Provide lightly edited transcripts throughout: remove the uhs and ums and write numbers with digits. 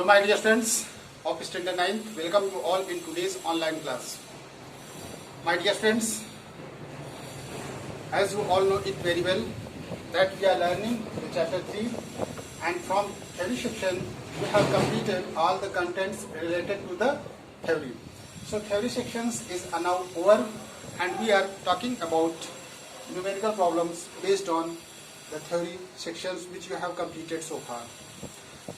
my dear friends of Standard 9, welcome you all in today's online class. My dear friends, as you all know it very well, that we are learning the chapter 3, and from theory section we have completed all the contents related to the theory. So theory sections is now over, and we are talking about numerical problems based on the theory sections which you have completed so far.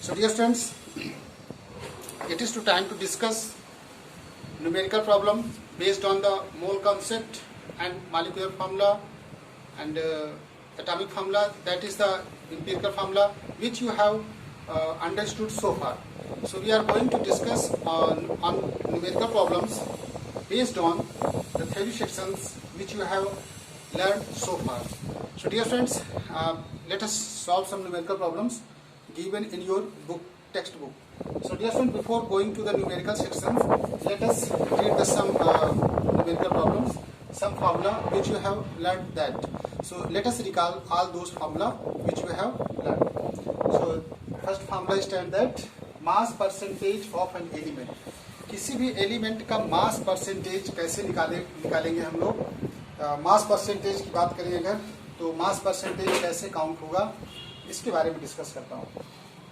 So dear friends, it is time to discuss numerical problem based on the mole concept and molecular formula and atomic formula, that is the empirical formula which you have understood so far. So we are going to discuss on numerical problems based on the theory sections which you have learned so far. So dear friends, let us solve some numerical problems given in your textbook. So dear friends, before going to the numerical section, let us read the some numerical problems, some formula which you have learned that. So let us recall all those formula which we have learned. So first formula stands that mass percentage of an element. किसी भी element का mass percentage कैसे निकालेंगे हम लोग. Mass percentage की बात करें अगर, तो मास परसेंटेज कैसे काउंट होगा इसके बारे में डिस्कस करता हूँ.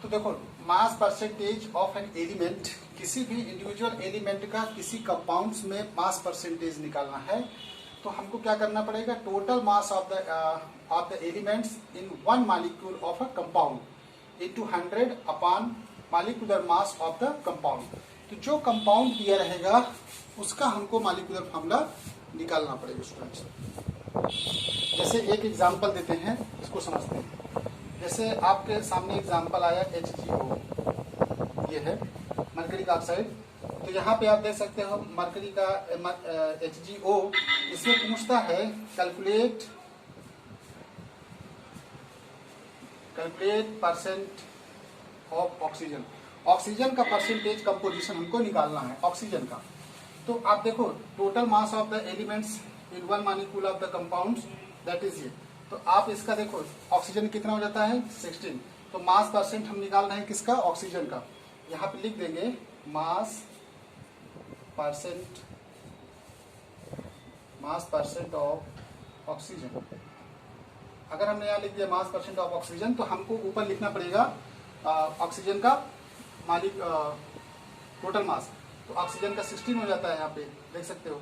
तो देखो, mass percentage of an element, किसी भी इंडिविजुअल एलिमेंट का किसी कंपाउंड्स में मास परसेंटेज निकालना है तो हमको क्या करना पड़ेगा. Total mass of the elements in one molecule of a compound into 100 upon molecular mass of the compound. तो जो कंपाउंड दिया रहेगा उसका हमको मॉलिक्यूलर फॉर्मूला निकालना पड़ेगा स्टूडेंट्स. जैसे एक एग्जांपल देते हैं, इसको समझते हैं. जैसे आपके सामने एग्जांपल आया HgO, ये है मरकरी ऑक्साइड. तो यहाँ पे आप देख सकते हो मरकरी का HgO. इसमें पूछता है calculate percent of oxygen. Oxygen का परसेंटेज कंपोजिशन हमको निकालना है ऑक्सीजन का. तो आप देखो, total mass of the elements in one molecule of the compounds, that is ये. तो आप इसका देखो, ऑक्सीजन कितना हो जाता है 16. तो मास परसेंट हम निकाल रहे हैं किसका, ऑक्सीजन का. यहाँ पे लिख देंगे मास परसेंट ऑफ ऑक्सीजन. अगर हमने यहाँ लिख दिया मास परसेंट ऑफ ऑक्सीजन, तो हमको ऊपर लिखना पड़ेगा ऑक्सीजन का टोटल मास. तो ऑक्सीजन का 16 हो जाता है, यहाँ पे देख सकते हो.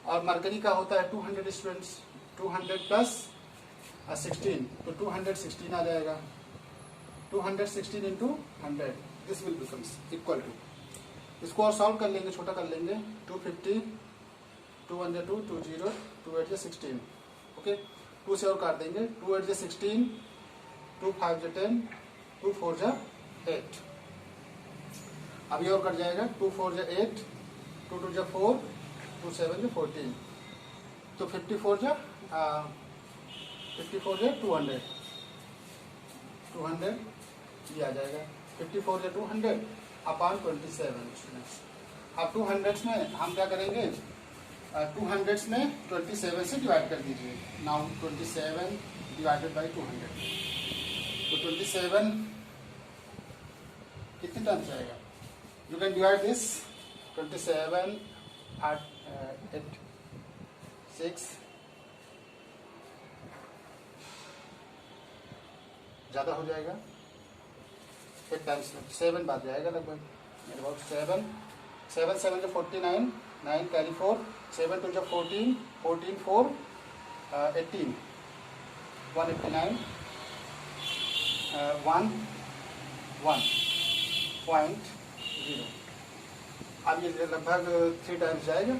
और मरकरी का होता है 200 स्टूडेंट्स, 200 प्लस 16, तो 216 आ जाएगा. 216 into 100, this will becomes equal to. इसको और सॉल्व कर लेंगे, छोटा कर लेंगे. 250, 2 1 2 2 0, 2 8 16. ओके, 2 से और काट देंगे. 2 8 16, 2 5 10, 2 4 8. अभी और कट जाएगा. 2 4 8, 2 2 4, 2 7 14. तो 54 200 ये आ जाएगा. 54 200 अपॉन 27. अब 200 में हम क्या करेंगे, 200 में 27 से डिवाइड कर दीजिए. Now 27 divided by 200. तो 27 कितने टाइम्स जाएगा. You can divide this. 27 8 6 ज़्यादा हो जाएगा. 8 टाइम्स 7 बात जाएगा लगभग. About 7 7 49, 9 carry 4, 7 2 14, 14 4 18, 189, 1.0. अब ये लगभग 3 टाइम्स जाएगा.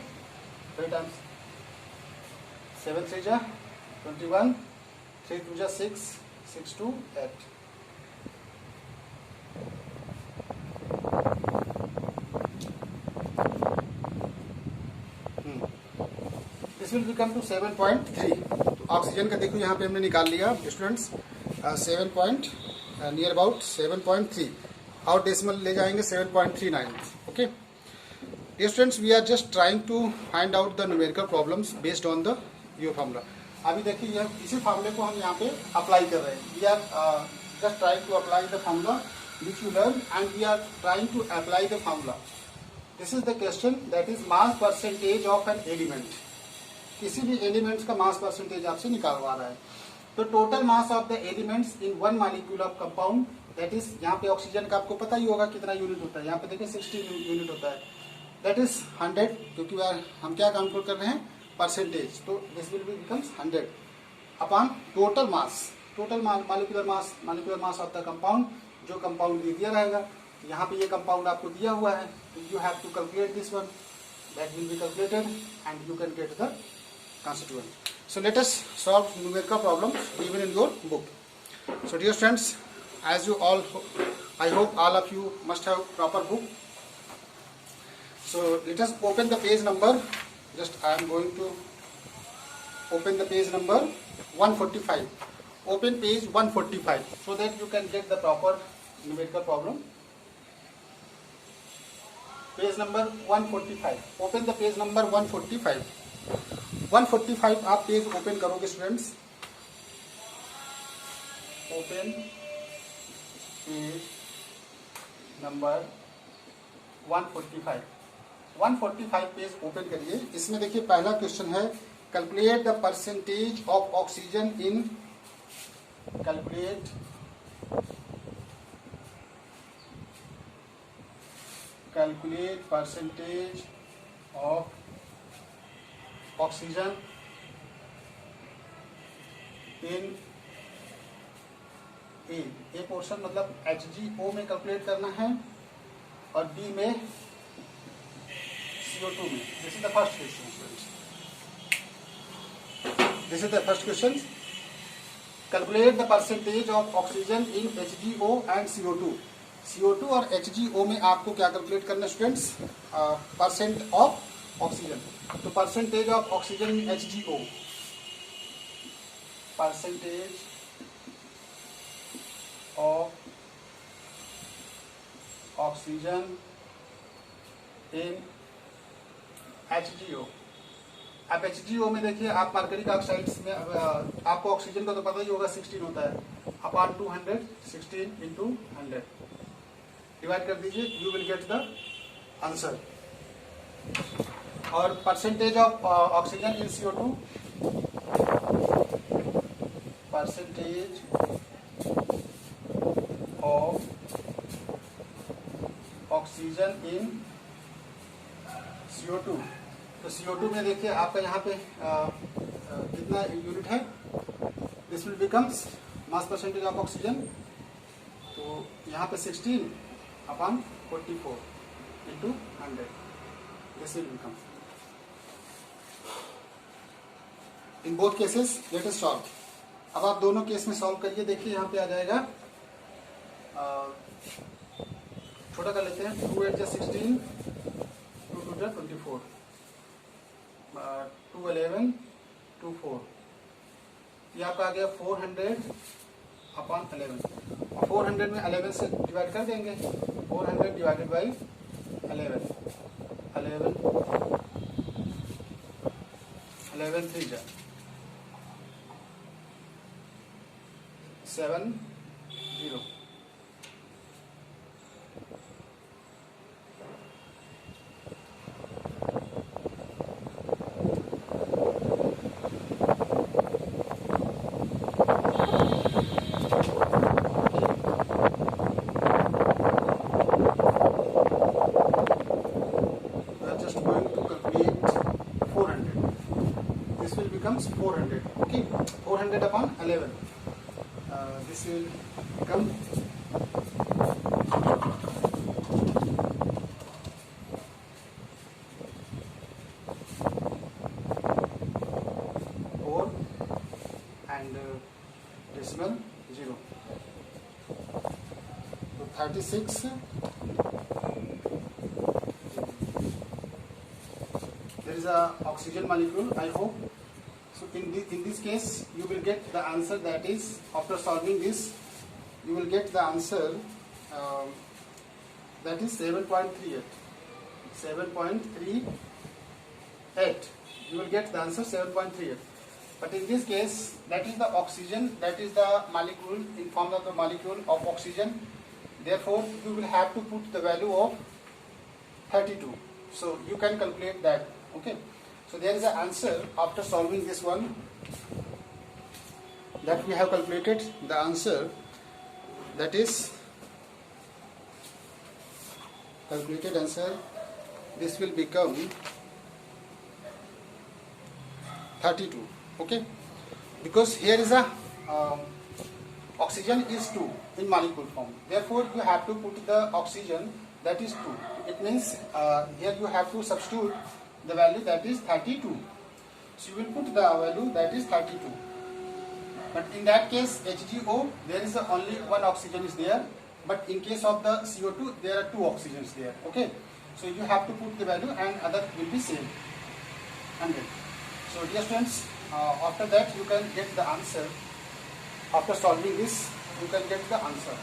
3 times 7 3 21, 3 2 6, 6 2 8. This will become to 7.3. तो ऑक्सीजन का देखो यहाँ पे हमने निकाल लिया स्टूडेंट्स 7 नियर अबाउट 7.3. और डेसिमल ले जाएंगे 7.39. Okay dear students, we are just trying to find out the numerical problems based on the your formula. अभी देखिए इसी फार्मूले को हम यहाँ पे अप्लाई कर रहे हैं. We are just trying to apply the formula which you learn, and we are trying to apply the formula. This is the question, that is mass percentage of an element. किसी भी elements का mass percentage आपसे निकालवा रहा है. तो total mass of the elements in one molecule of compound, that is यहाँ पे oxygen का आपको पता ही होगा कितना यूनिट होता है. यहाँ पे देखिए 16 यूनिट होता है, दैट इज 100, क्योंकि हम क्या कैलकुलेट कर रहे हैं, परसेंटेज. तो this will be becomes 100 upon total mass, total molecular mass of the compound, जो कंपाउंड दिया रहेगा. यहाँ पे ये कंपाउंड आपको दिया हुआ है, you have to calculate this one, that will be calculated and you can get the constituent. So let us solve numerical problems given in your book. So dear friends, as you all, I hope all of you must have proper book. So let us open the page number. Just I am going to open the page number 145. Open page 145 so that you can get the proper numerical problem. Page number 145. Open the page number 145. 145 आप page open करोगे students. Open page number 145. 145 page open करिए. इसमें देखिए पहला question है, calculate the percentage of oxygen in, calculate percentage of oxygen in A portion, मतलब HgO में calculate करना है और B में CO2 में. This is the first question. This is the first question. Calculate the percentage of oxygen in HgO and CO2. CO2 और HgO में आपको क्या कैलकुलेट करना है स्टूडेंट्स, परसेंट ऑफ ऑक्सीजन. तो percentage of oxygen in HgO, percentage of oxygen in HgO. अब HgO में देखिए आप मर्करी ऑक्साइड्स में आपको ऑक्सीजन का तो पता ही होगा 16 होता है, अपॉन 200, 16 इंटू 100 डिवाइड कर दीजिए, you will get the answer. और percentage of oxygen in CO2, percentage of oxygen in CO2. तो CO2 में देखिए आपका यहाँ पे कितना यूनिट है, this will becomes mass percentage of oxygen. तो यहाँ पे 16 upon 44 into 100, this will become. In both cases let us solve. अब आप दोनों केस में सॉल्व करिए. देखिए यहाँ पे आ जाएगा, छोटा कर लेते हैं, 2 8 16, 2 2 24, 2 11, 2 4. ये आपका आ गया 400 अपॉन 11. 400 में 11 से डिवाइड कर देंगे, 400 डिवाइडेड बाई 11, 11 3 जा 7 0. Just going to calculate 400. This will becomes 400. Okay, 400 upon 11. This will become 4 and decimal 0. So 36. There is a oxygen molecule, I hope. So in this case you will get the answer, that is, after solving this you will get the answer, that is 7.38. 7.38. You will get the answer 7.38. But in this case, that is the oxygen, that is the molecule, in form of the molecule of oxygen. Therefore, you will have to put the value of 32. So you can calculate that. Okay. So there is an answer after solving this one that we have calculated. The answer that is calculated answer. This will become 32. Okay. Because here is a oxygen is 2 in molecule form. Therefore, you have to put the oxygen that is 2. It means here you have to substitute the value that is 32. So you will put the value that is 32. But in that case, HGO, there is only one oxygen is there. But in case of the CO2, there are 2 oxygens there. Okay. So you have to put the value and other will be same. 100. So dear students, after that you can get the answer. After solving this, you can get the answer.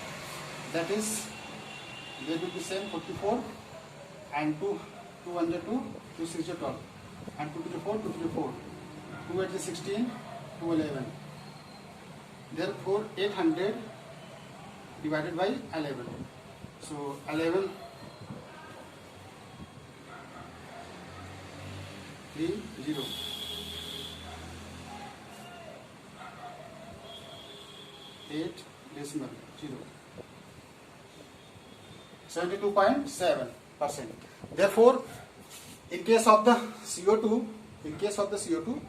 That is, they will be same 44 and 2 under 2, 2 6 12 and 2 to the 4, 2 to the 4, 2 8 is 16, 2 11. Therefore, 800 divided by 11. So 11 3 0. 8 decimal 0. 72.7%. Therefore, in case of the CO2,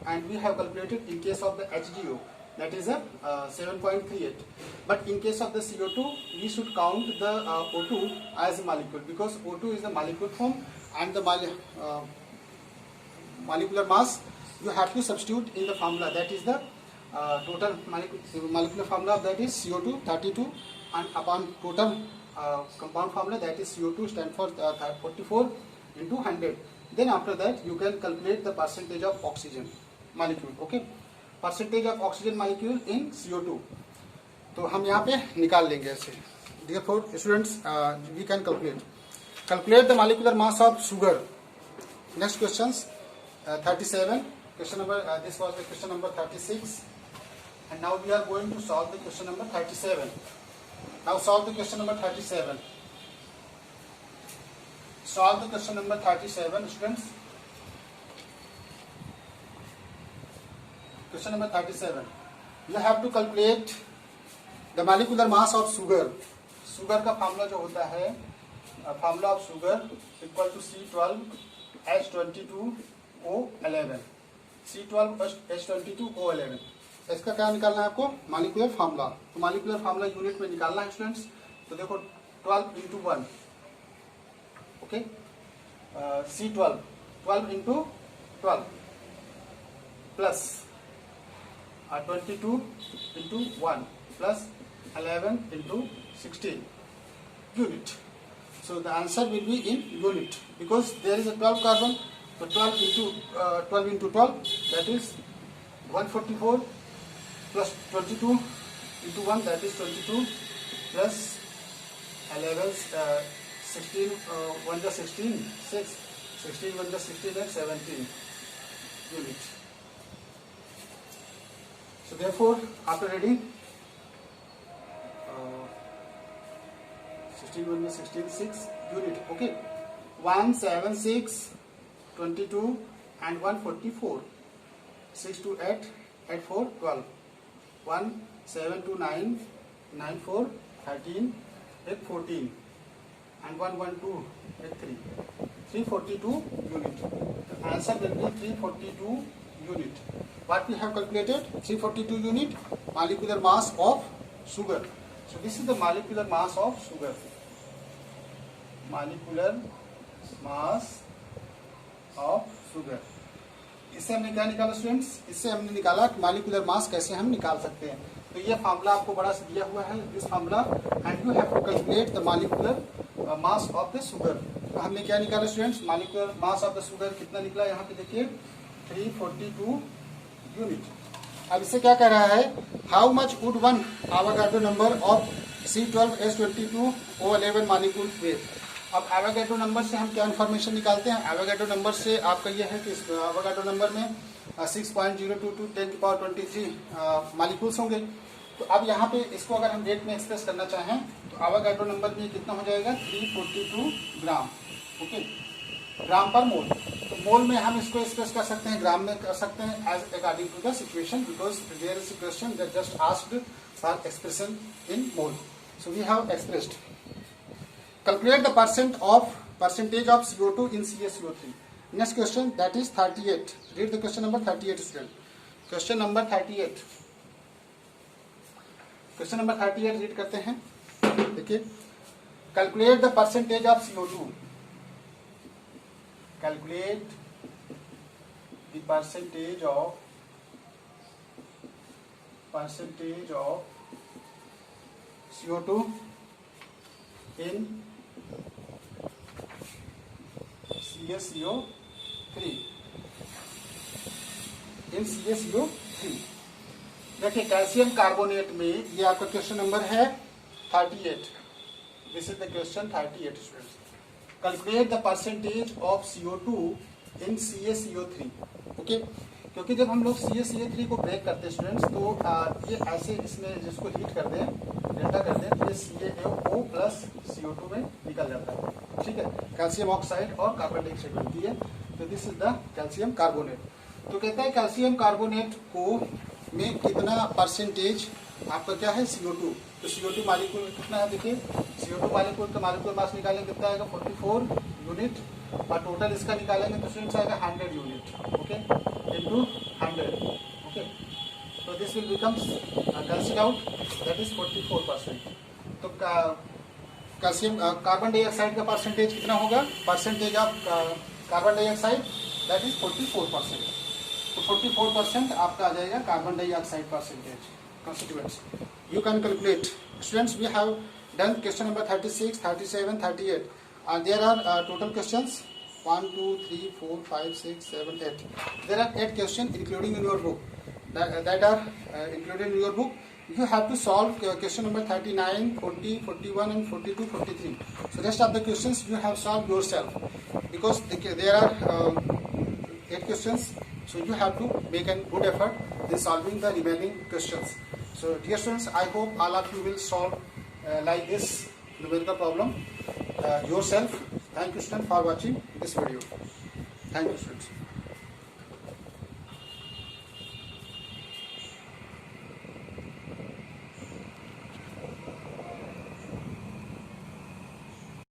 and we have calculated in case of the HGO, that is a 7.38. But in case of the CO2, we should count the O2 as a molecule, because O2 is the molecule form and the molecular mass you have to substitute in the formula. That is the total molecular formula, that is CO2 32, and upon total compound formula, that is CO2 stand for 44 into 100. Then after that you can calculate the percentage of oxygen molecule. Okay, percentage of oxygen molecule in CO2. तो हम यहाँ पे निकाल लेंगे ऐसे. Therefore, students, we can calculate the molecular mass of sugar. Next questions, 37. Question number. This was the question number 36, and now we are going to solve the question number 37. Now solve the question number 37. Solve the question number 37, students. Question number 37. You have to calculate the molecular mass of sugar. Sugar का formula जो होता है, formula of sugar equal to C12H22O11. C12H22O11. इसका क्या निकालना है आपको? Molecular formula. तो मॉलिक्यूलर फार्मूला यूनिट में निकालना है स्टूडेंट्स. तो देखो 12 into 1. Okay, C12 12 into 12 plus 22 into 1 plus 11 into 16 unit. So the answer will be in unit, because there is a 12 carbon. So 12 into 12, that is 144, plus 22 into 1, that is 22, plus 11, 16, 1 to 16, 6, 16, 1 to 16 and 17 unit. So therefore, after ready, 16, 1 to 16, 6 unit. Okay, 176, 22 and 144, 6 to 8, 8 4, 12, 1 7 to 9, 9 4, 13, 8 14, and 1 1 2, 8 3, 342 unit. The answer will be 342 unit. What we have calculated? 342 unit molecular mass of sugar. So this is the molecular mass of sugar. Molecular mass of sugar. इससे हमने क्या निकाला students? इससे हमने निकाला कि molecular mass कैसे हम निकाल सकते हैं. तो ये फार्मूला आपको बड़ा सा दिया हुआ है, this formula, and you have to calculate the molecular mass of the sugar. तो हमने क्या निकाला students? Molecular mass of the sugar कितना निकला? यहाँ पे देखिए 342 यूनिट. अब इससे क्या कह रहा है? How much would one Avogadro number of C12H22O11 molecule weight. अब एवोगाड्रो नंबर से हम क्या इन्फॉर्मेशन निकालते हैं? एवोगाड्रो नंबर से आपका यह है कि एवोगाड्रो नंबर में 6.022 10 की पावर 23 मॉलिक्यूल्स होंगे. तो अब यहाँ पे इसको अगर हम रेट में एक्सप्रेस करना चाहें तो आवागाड्रो नंबर में कितना हो जाएगा 342 ग्राम, ओके, ग्राम पर मोल। तो मोल में हम इसको एक्सप्रेस कर सकते हैं, ग्राम में कर सकते हैं, as according to the situation, because there is a question that just asked for expression in mole. So we have expressed. Calculate the percentage of CO2 in CaCO3. Next question, that is 38. Read the question number 38 student. Question number 38. Question number 38 read करते हैं। देखिए, calculate the percentage of CO2. Calculate the percentage of CO2 in CaCO3 in CaCO3। देखिए, calcium carbonate में ये आपका question number है 38। This is the question 38 students. Calculate the percentage of CO2 in CaCO3, okay. क्योंकि जब हम लोग CaCO3 को ब्रेक करते हैं स्टूडेंट्स, तो ये ऐसे इसमें जिसको हीट कर दें, डेल्टा कर दें, तो ये CaO प्लस CO2 में निकल जाता है, ठीक है। कैल्शियम ऑक्साइड और कार्बन डाइऑक्साइड बनती है, तो this is the calcium carbonate. तो कहता है कैल्शियम कार्बोनेट को में कितना परसेंटेज आपका क्या है CO2। तो CO2 मालिक्यूल कितना है, देखिए CO2 मालिक्यूल का मालिक्यूल मास निकालेंगे कितना आएगा 44 यूनिट, और टोटल इसका निकालेंगे तो स्टूडेंट्स आएगा 100 यूनिट, ओके, इनटू 100, ओके। तो this will becomes cancel out, that is 44%। तो कैल्शियम कार्बन डाइऑक्साइड का परसेंटेज कितना होगा, percentage of carbon dioxide that is 44%। तो 44% आपका आ जाएगा carbon dioxide percentage constituents. You can calculate. Students, we have done question number 36, 37, 38. There are total questions 1, 2, 3, 4, 5, 6, 7, 8. There are 8 questions including in your book that are included in your book. You have to solve question number 39, 40, 41 and 42, 43. So rest of the questions you have solved yourself, because there are 8 questions. So you have to make a good effort in solving the remaining questions. So dear students, I hope all of you will solve like this numerical problem yourself. Thank you students for watching this video. Thank you students.